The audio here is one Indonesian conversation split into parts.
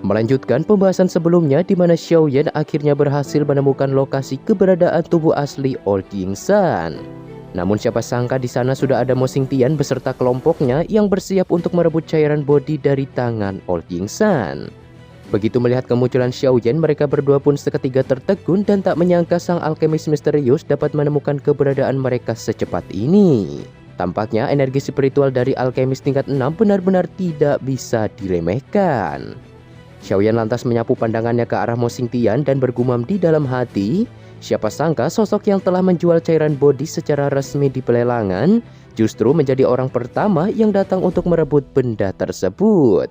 Melanjutkan pembahasan sebelumnya di mana Xiao Yan akhirnya berhasil menemukan lokasi keberadaan tubuh asli Old Yingsan. Namun siapa sangka di sana sudah ada Mo Xingtian beserta kelompoknya yang bersiap untuk merebut cairan bodi dari tangan Old Yingsan. Begitu melihat kemunculan Xiao Yan, mereka berdua pun seketika tertegun dan tak menyangka sang alkemis misterius dapat menemukan keberadaan mereka secepat ini. Tampaknya energi spiritual dari alkemis tingkat 6 benar-benar tidak bisa diremehkan. Xiao Yan lantas menyapu pandangannya ke arah Mo Xingtian dan bergumam di dalam hati, siapa sangka sosok yang telah menjual cairan bodi secara resmi di pelelangan justru menjadi orang pertama yang datang untuk merebut benda tersebut.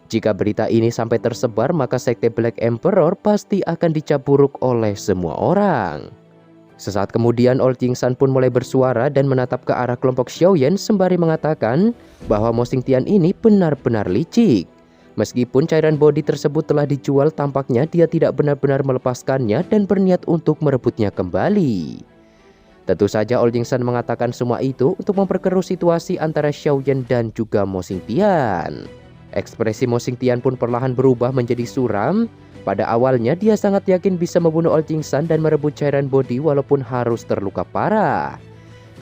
Jika berita ini sampai tersebar, maka sekte Black Emperor pasti akan dicap buruk oleh semua orang. Sesaat kemudian Old Yingsan pun mulai bersuara dan menatap ke arah kelompok Xiao Yan sembari mengatakan bahwa Mo Xingtian ini benar-benar licik. Meskipun cairan bodi tersebut telah dijual, tampaknya dia tidak benar-benar melepaskannya dan berniat untuk merebutnya kembali. Tentu saja Old Yingsan mengatakan semua itu untuk memperkeruh situasi antara Xiao Yan dan juga Mo Xingtian. Ekspresi Mo Xingtian pun perlahan berubah menjadi suram. Pada awalnya dia sangat yakin bisa membunuh Old Yingsan dan merebut cairan bodi walaupun harus terluka parah.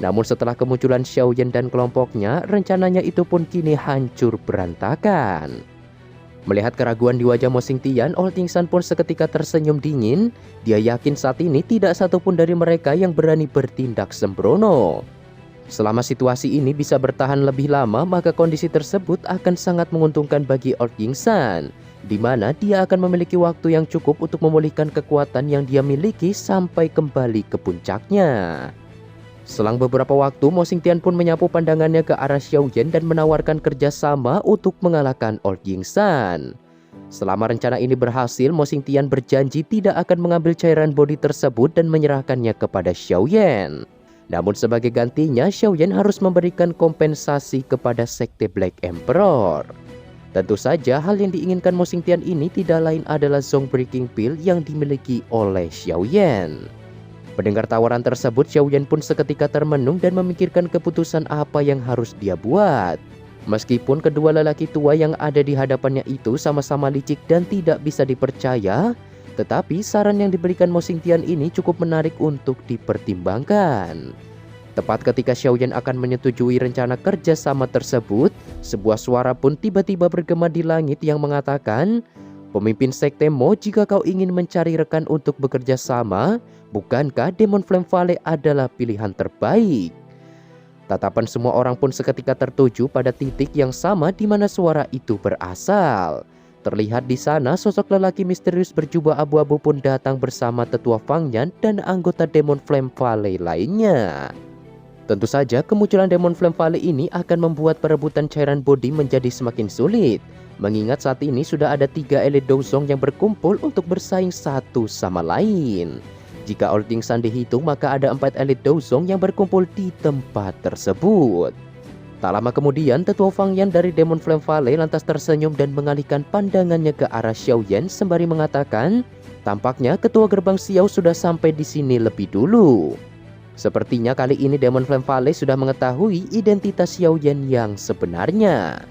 Namun setelah kemunculan Xiao Yan dan kelompoknya, rencananya itu pun kini hancur berantakan. Melihat keraguan di wajah Mo Xingtian, Old Yingsan pun seketika tersenyum dingin. Dia yakin saat ini tidak satupun dari mereka yang berani bertindak sembrono. Selama situasi ini bisa bertahan lebih lama, maka kondisi tersebut akan sangat menguntungkan bagi Old Yingsan, di mana dia akan memiliki waktu yang cukup untuk memulihkan kekuatan yang dia miliki sampai kembali ke puncaknya. Selang beberapa waktu, Mo Xingtian pun menyapu pandangannya ke arah Xiao Yan dan menawarkan kerjasama untuk mengalahkan Old Yingsan. Selama rencana ini berhasil, Mo Xingtian berjanji tidak akan mengambil cairan bodi tersebut dan menyerahkannya kepada Xiao Yan. Namun sebagai gantinya, Xiao Yan harus memberikan kompensasi kepada sekte Black Emperor. Tentu saja hal yang diinginkan Mo Xingtian ini tidak lain adalah Zong Breaking Pill yang dimiliki oleh Xiao Yan. Mendengar tawaran tersebut, Xiao Yan pun seketika termenung dan memikirkan keputusan apa yang harus dia buat. Meskipun kedua lelaki tua yang ada di hadapannya itu sama-sama licik dan tidak bisa dipercaya, tetapi saran yang diberikan Mo Xingtian ini cukup menarik untuk dipertimbangkan. Tepat ketika Xiao Yan akan menyetujui rencana kerjasama tersebut, sebuah suara pun tiba-tiba bergema di langit yang mengatakan, "Pemimpin sekte Mo, jika kau ingin mencari rekan untuk bekerja sama, bukankah Demon Flame Valley adalah pilihan terbaik?" Tatapan semua orang pun seketika tertuju pada titik yang sama di mana suara itu berasal. Terlihat di sana sosok lelaki misterius berjubah abu-abu pun datang bersama tetua Fang Yan dan anggota Demon Flame Valley lainnya. Tentu saja kemunculan Demon Flame Valley ini akan membuat perebutan cairan bodi menjadi semakin sulit. Mengingat saat ini sudah ada 3 elit Dozong yang berkumpul untuk bersaing satu sama lain. Jika Old Yingsan dihitung, maka ada 4 elit Dozong yang berkumpul di tempat tersebut. Tak lama kemudian, tetua Fang Yan dari Demon Flame Valley lantas tersenyum dan mengalihkan pandangannya ke arah Xiao Yan sembari mengatakan, "Tampaknya ketua gerbang Xiao sudah sampai di sini lebih dulu." Sepertinya kali ini Demon Flame Valley sudah mengetahui identitas Xiao Yan yang sebenarnya.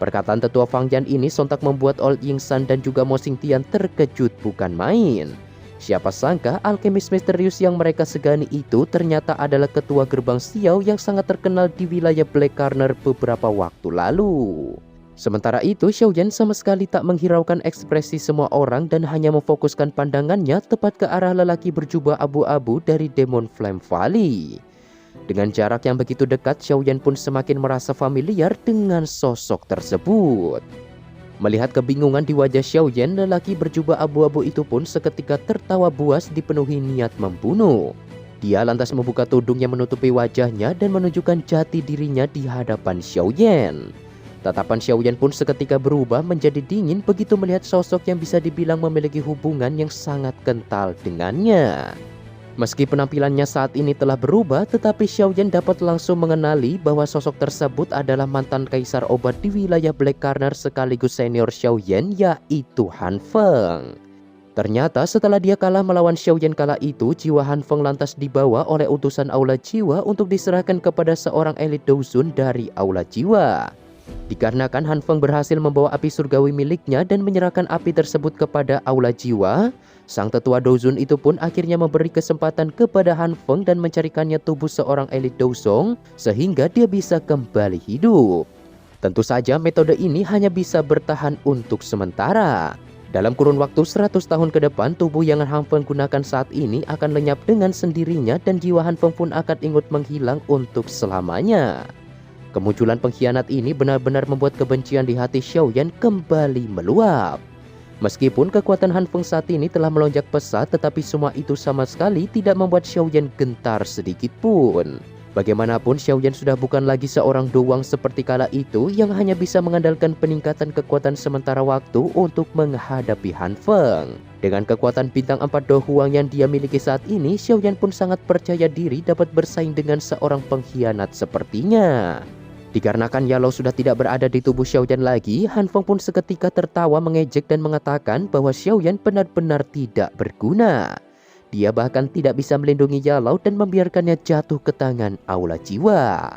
Perkataan tetua Fang Yan ini sontak membuat Old Yingsan dan juga Mo Xingtian terkejut bukan main. Siapa sangka alkemis misterius yang mereka segani itu ternyata adalah ketua gerbang Xiao yang sangat terkenal di wilayah Black Corner beberapa waktu lalu. Sementara itu, Xiao Yan sama sekali tak menghiraukan ekspresi semua orang dan hanya memfokuskan pandangannya tepat ke arah lelaki berjubah abu-abu dari Demon Flame Valley. Dengan jarak yang begitu dekat, Xiao Yan pun semakin merasa familiar dengan sosok tersebut. Melihat kebingungan di wajah Xiao Yan, lelaki berjubah abu-abu itu pun seketika tertawa buas dipenuhi niat membunuh. Dia lantas membuka tudung yang menutupi wajahnya dan menunjukkan jati dirinya di hadapan Xiao Yan. Tatapan Xiao Yan pun seketika berubah menjadi dingin begitu melihat sosok yang bisa dibilang memiliki hubungan yang sangat kental dengannya. Meski penampilannya saat ini telah berubah, tetapi Xiao Yan dapat langsung mengenali bahwa sosok tersebut adalah mantan kaisar obat di wilayah Black Corner sekaligus senior Xiao Yan, yaitu Han Feng. Ternyata setelah dia kalah melawan Xiao Yan kala itu, jiwa Han Feng lantas dibawa oleh utusan Aula Jiwa untuk diserahkan kepada seorang elit Dozun dari Aula Jiwa. Dikarenakan Han Feng berhasil membawa api surgawi miliknya dan menyerahkan api tersebut kepada aula jiwa, sang tetua Dozun itu pun akhirnya memberi kesempatan kepada Han Feng dan mencarikannya tubuh seorang elit Dozong sehingga dia bisa kembali hidup. Tentu saja metode ini hanya bisa bertahan untuk sementara. Dalam kurun waktu 100 tahun ke depan, tubuh yang Han Feng gunakan saat ini akan lenyap dengan sendirinya dan jiwa Han Feng pun akan ikut menghilang untuk selamanya. Kemunculan pengkhianat ini benar-benar membuat kebencian di hati Xiaoyan kembali meluap. Meskipun kekuatan Han Feng saat ini telah melonjak pesat, tetapi semua itu sama sekali tidak membuat Xiaoyan gentar sedikit pun. Bagaimanapun, Xiaoyan sudah bukan lagi seorang doang seperti kala itu yang hanya bisa mengandalkan peningkatan kekuatan sementara waktu untuk menghadapi Han Feng. Dengan kekuatan bintang 4 Do Huang yang dia miliki saat ini, Xiaoyan pun sangat percaya diri dapat bersaing dengan seorang pengkhianat sepertinya. Dikarenakan Yalou sudah tidak berada di tubuh Xiaoyan lagi, Han Feng pun seketika tertawa mengejek dan mengatakan bahwa Xiaoyan benar-benar tidak berguna. Dia bahkan tidak bisa melindungi Yalou dan membiarkannya jatuh ke tangan aula jiwa.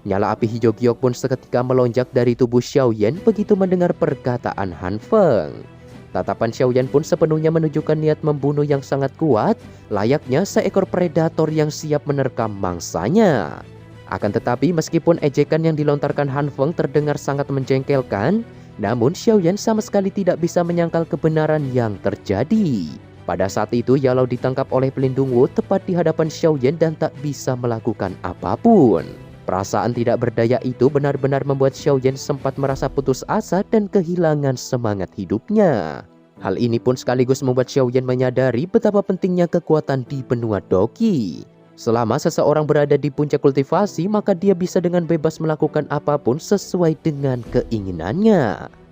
Nyala api hijau giok pun seketika melonjak dari tubuh Xiaoyan begitu mendengar perkataan Han Feng. Tatapan Xiaoyan pun sepenuhnya menunjukkan niat membunuh yang sangat kuat, layaknya seekor predator yang siap menerkam mangsanya. Akan tetapi meskipun ejekan yang dilontarkan Han Feng terdengar sangat menjengkelkan, namun Xiaoyan sama sekali tidak bisa menyangkal kebenaran yang terjadi. Pada saat itu Yalou ditangkap oleh pelindung Wu tepat di hadapan Xiaoyan dan tak bisa melakukan apapun. Perasaan tidak berdaya itu benar-benar membuat Xiaoyan sempat merasa putus asa dan kehilangan semangat hidupnya. Hal ini pun sekaligus membuat Xiaoyan menyadari betapa pentingnya kekuatan di benua Doqi. Selama seseorang berada di puncak kultivasi, maka dia bisa dengan bebas melakukan apapun sesuai dengan keinginannya.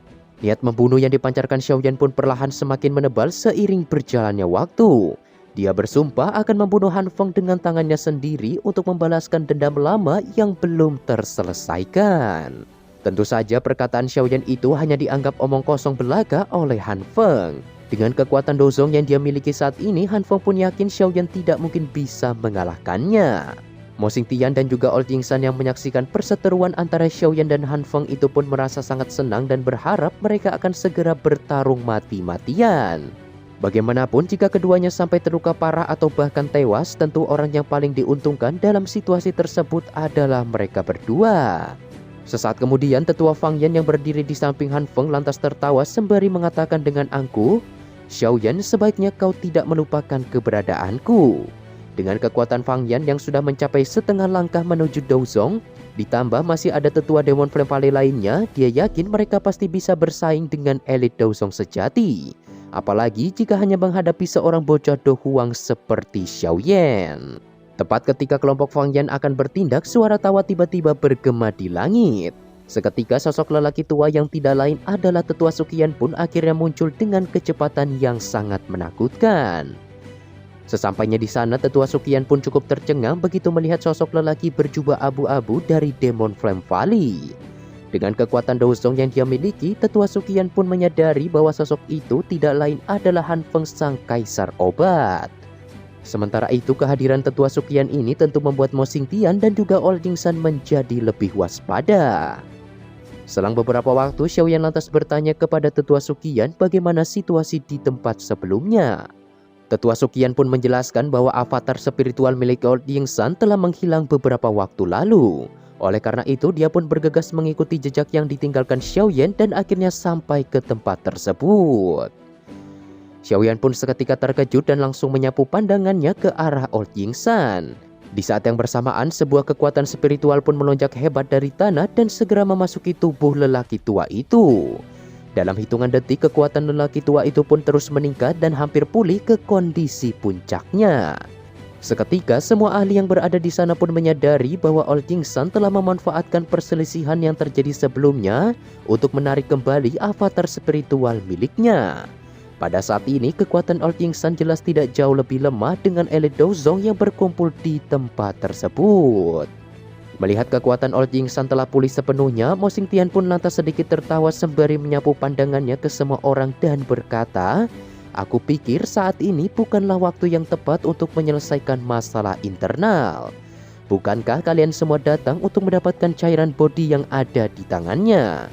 Niat membunuh yang dipancarkan Xiaoyan pun perlahan semakin menebal seiring berjalannya waktu. Dia bersumpah akan membunuh Han Feng dengan tangannya sendiri untuk membalaskan dendam lama yang belum terselesaikan. Tentu saja perkataan Xiaoyan itu hanya dianggap omong kosong belaka oleh Han Feng. Dengan kekuatan Dozong yang dia miliki saat ini, Han Feng pun yakin Xiaoyan tidak mungkin bisa mengalahkannya. Mo Xingtian dan juga Old Yingsan yang menyaksikan perseteruan antara Xiaoyan dan Han Feng itu pun merasa sangat senang dan berharap mereka akan segera bertarung mati-matian. Bagaimanapun jika keduanya sampai terluka parah atau bahkan tewas, tentu orang yang paling diuntungkan dalam situasi tersebut adalah mereka berdua. Sesaat kemudian tetua Fang Yan yang berdiri di samping Han Feng lantas tertawa sembari mengatakan dengan angkuh, "Xiaoyan, sebaiknya kau tidak melupakan keberadaanku." Dengan kekuatan Fang Yan yang sudah mencapai setengah langkah menuju Dozong, ditambah masih ada tetua Demon Flame Valley lainnya, dia yakin mereka pasti bisa bersaing dengan elit Dozong sejati. Apalagi jika hanya menghadapi seorang bocah Do Huang seperti Xiaoyan. Tepat ketika kelompok Fang Yan akan bertindak, suara tawa tiba-tiba bergema di langit. Seketika sosok lelaki tua yang tidak lain adalah tetua Suqian pun akhirnya muncul dengan kecepatan yang sangat menakutkan. Sesampainya di sana, tetua Suqian pun cukup tercengang begitu melihat sosok lelaki berjubah abu-abu dari Demon Flame Valley. Dengan kekuatan Dozong yang dia miliki, tetua Suqian pun menyadari bahwa sosok itu tidak lain adalah Han Feng sang kaisar obat. Sementara itu, kehadiran tetua Suqian ini tentu membuat Mo Xingtian dan juga Old Yingsan menjadi lebih waspada. Selang beberapa waktu, Xiaoyan lantas bertanya kepada tetua Suqian bagaimana situasi di tempat sebelumnya. Tetua Suqian pun menjelaskan bahwa avatar spiritual milik Old Yingsan telah menghilang beberapa waktu lalu. Oleh karena itu, dia pun bergegas mengikuti jejak yang ditinggalkan Xiaoyan dan akhirnya sampai ke tempat tersebut. Xiaoyan pun seketika terkejut dan langsung menyapu pandangannya ke arah Old Yingsan. Di saat yang bersamaan, sebuah kekuatan spiritual pun melonjak hebat dari tanah dan segera memasuki tubuh lelaki tua itu. Dalam hitungan detik, kekuatan lelaki tua itu pun terus meningkat dan hampir pulih ke kondisi puncaknya. Seketika, semua ahli yang berada di sana pun menyadari bahwa Old Yingsan telah memanfaatkan perselisihan yang terjadi sebelumnya untuk menarik kembali avatar spiritual miliknya. Pada saat ini, kekuatan Old Yingsan jelas tidak jauh lebih lemah dengan elit Dozong yang berkumpul di tempat tersebut. Melihat kekuatan Old Yingsan telah pulih sepenuhnya, Mo Xingtian pun lantas sedikit tertawa sembari menyapu pandangannya ke semua orang dan berkata, "Aku pikir saat ini bukanlah waktu yang tepat untuk menyelesaikan masalah internal. Bukankah kalian semua datang untuk mendapatkan cairan body yang ada di tangannya?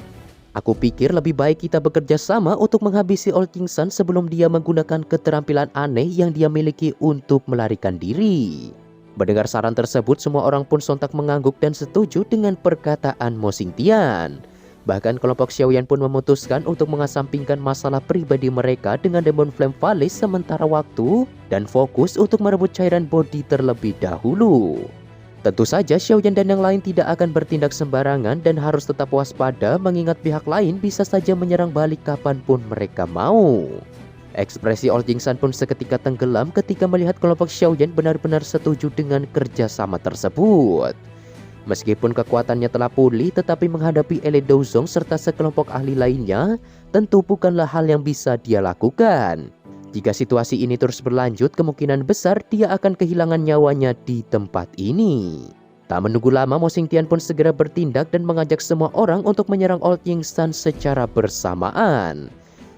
Aku pikir lebih baik kita bekerja sama untuk menghabisi Old King Sun sebelum dia menggunakan keterampilan aneh yang dia miliki untuk melarikan diri." Mendengar saran tersebut, semua orang pun sontak mengangguk dan setuju dengan perkataan Mo Xingtian. Bahkan kelompok Xiaoyan pun memutuskan untuk mengesampingkan masalah pribadi mereka dengan Demon Flame Valley sementara waktu dan fokus untuk merebut cairan body terlebih dahulu. Tentu saja Xiaoyan dan yang lain tidak akan bertindak sembarangan dan harus tetap waspada mengingat pihak lain bisa saja menyerang balik kapanpun mereka mau. Ekspresi Old King Sun pun seketika tenggelam ketika melihat kelompok Xiaoyan benar-benar setuju dengan kerjasama tersebut. Meskipun kekuatannya telah pulih, tetapi menghadapi Elite Dozong serta sekelompok ahli lainnya tentu bukanlah hal yang bisa dia lakukan. Jika situasi ini terus berlanjut, kemungkinan besar dia akan kehilangan nyawanya di tempat ini. Tak menunggu lama, Mo Xingtian pun segera bertindak dan mengajak semua orang untuk menyerang Old King Sun secara bersamaan.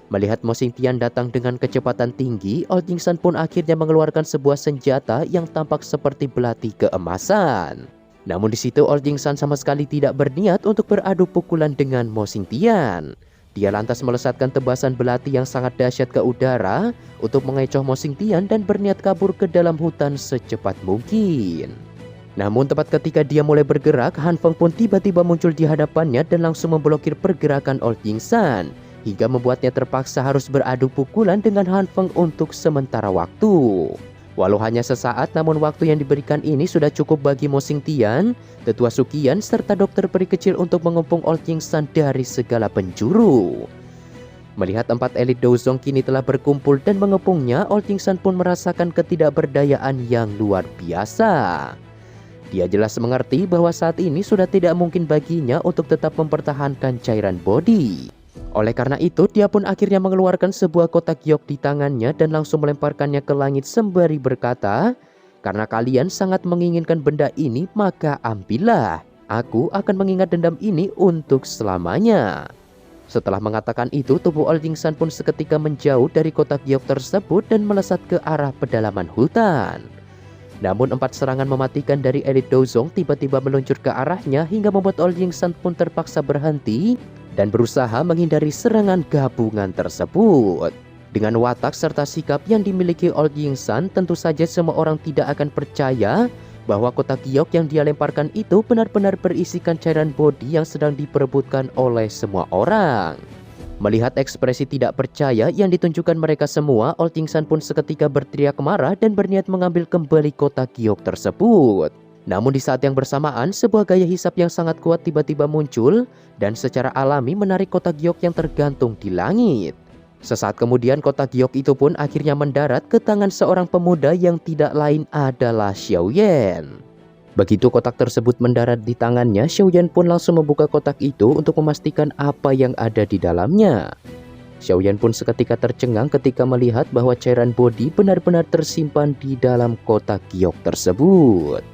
Melihat Mo Xingtian datang dengan kecepatan tinggi, Old King Sun pun akhirnya mengeluarkan sebuah senjata yang tampak seperti belati keemasan. Namun di situ Old King Sun sama sekali tidak berniat untuk beradu pukulan dengan Mo Xingtian. Dia lantas melesatkan tebasan belati yang sangat dahsyat ke udara untuk mengecoh Mo Xingtian dan berniat kabur ke dalam hutan secepat mungkin. Namun tepat ketika dia mulai bergerak, Han Feng pun tiba-tiba muncul di hadapannya dan langsung memblokir pergerakan Old King Sun, hingga membuatnya terpaksa harus beradu pukulan dengan Han Feng untuk sementara waktu. Walau hanya sesaat, namun waktu yang diberikan ini sudah cukup bagi Mo Xingtian, Tetua Sukian, serta dokter peri kecil untuk mengepung Old King Sun dari segala penjuru. Melihat 4 elit Dozong kini telah berkumpul dan mengepungnya, Old King Sun pun merasakan ketidakberdayaan yang luar biasa. Dia jelas mengerti bahwa saat ini sudah tidak mungkin baginya untuk tetap mempertahankan cairan body. Oleh karena itu, dia pun akhirnya mengeluarkan sebuah kotak giok di tangannya dan langsung melemparkannya ke langit sembari berkata, "Karena kalian sangat menginginkan benda ini, maka ambillah. Aku akan mengingat dendam ini untuk selamanya." Setelah mengatakan itu, tubuh Old King Sun pun seketika menjauh dari kotak giok tersebut dan melesat ke arah pedalaman hutan. Namun 4 serangan mematikan dari Elite Dozong tiba-tiba meluncur ke arahnya hingga membuat Old King Sun pun terpaksa berhenti dan berusaha menghindari serangan gabungan tersebut. Dengan watak serta sikap yang dimiliki Old King Sun, tentu saja semua orang tidak akan percaya bahwa kotak giok yang dia lemparkan itu benar-benar berisikan cairan body yang sedang diperebutkan oleh semua orang. Melihat ekspresi tidak percaya yang ditunjukkan mereka semua, Old King Sun pun seketika berteriak marah dan berniat mengambil kembali kotak giok tersebut. Namun di saat yang bersamaan, sebuah gaya hisap yang sangat kuat tiba-tiba muncul dan secara alami menarik kotak giok yang tergantung di langit. Sesaat kemudian kotak giok itu pun akhirnya mendarat ke tangan seorang pemuda yang tidak lain adalah Xiaoyan. Begitu kotak tersebut mendarat di tangannya, Xiaoyan pun langsung membuka kotak itu untuk memastikan apa yang ada di dalamnya. Xiaoyan pun seketika tercengang ketika melihat bahwa cairan body benar-benar tersimpan di dalam kotak giok tersebut.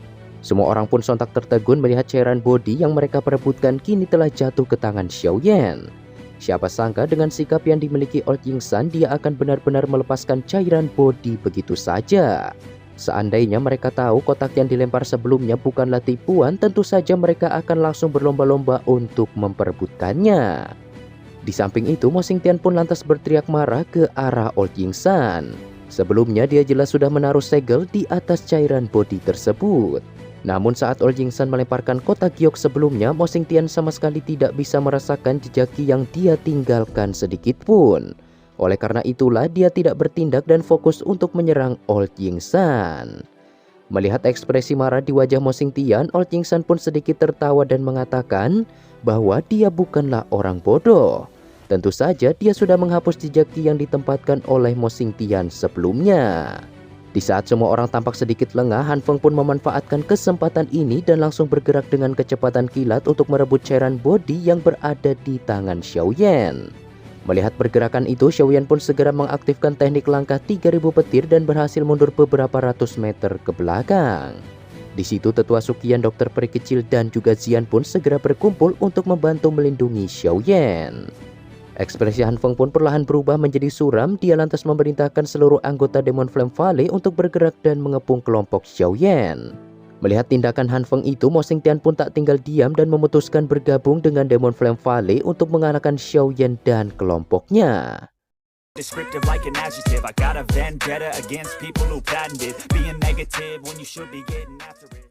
Semua orang pun sontak tertegun melihat cairan body yang mereka perebutkan kini telah jatuh ke tangan Xiaoyan. Siapa sangka dengan sikap yang dimiliki Old King Sun, dia akan benar-benar melepaskan cairan body begitu saja. Seandainya mereka tahu kotak yang dilempar sebelumnya bukanlah tipuan, tentu saja mereka akan langsung berlomba-lomba untuk memperebutkannya. Di samping itu, Mo Xingtian pun lantas berteriak marah ke arah Old King Sun. Sebelumnya dia jelas sudah menaruh segel di atas cairan body tersebut. Namun saat Old King Sun melemparkan kotak giok sebelumnya, Mo Xingtian sama sekali tidak bisa merasakan jejaki yang dia tinggalkan sedikit pun. Oleh karena itulah dia tidak bertindak dan fokus untuk menyerang Old King Sun. Melihat ekspresi marah di wajah Mo Xingtian, Old King Sun pun sedikit tertawa dan mengatakan bahwa dia bukanlah orang bodoh. Tentu saja dia sudah menghapus jejaki yang ditempatkan oleh Mo Xingtian sebelumnya. Di saat semua orang tampak sedikit lengah, Han Feng pun memanfaatkan kesempatan ini dan langsung bergerak dengan kecepatan kilat untuk merebut cairan body yang berada di tangan Xiaoyan. Melihat pergerakan itu, Xiaoyan pun segera mengaktifkan teknik langkah 3000 petir dan berhasil mundur beberapa ratus meter ke belakang. Di situ Tetua Sukian, dokter peri kecil dan juga Xian pun segera berkumpul untuk membantu melindungi Xiaoyan. Ekspresi Han Feng pun perlahan berubah menjadi suram. Dia lantas memerintahkan seluruh anggota Demon Flame Valley untuk bergerak dan mengepung kelompok Xiaoyan. Melihat tindakan Han Feng itu, Mo Xingtian pun tak tinggal diam dan memutuskan bergabung dengan Demon Flame Valley untuk mengalahkan Xiao Yan dan kelompoknya. Descriptive like an adjective. I got a vendetta against people who patented being negative when you should be getting after it.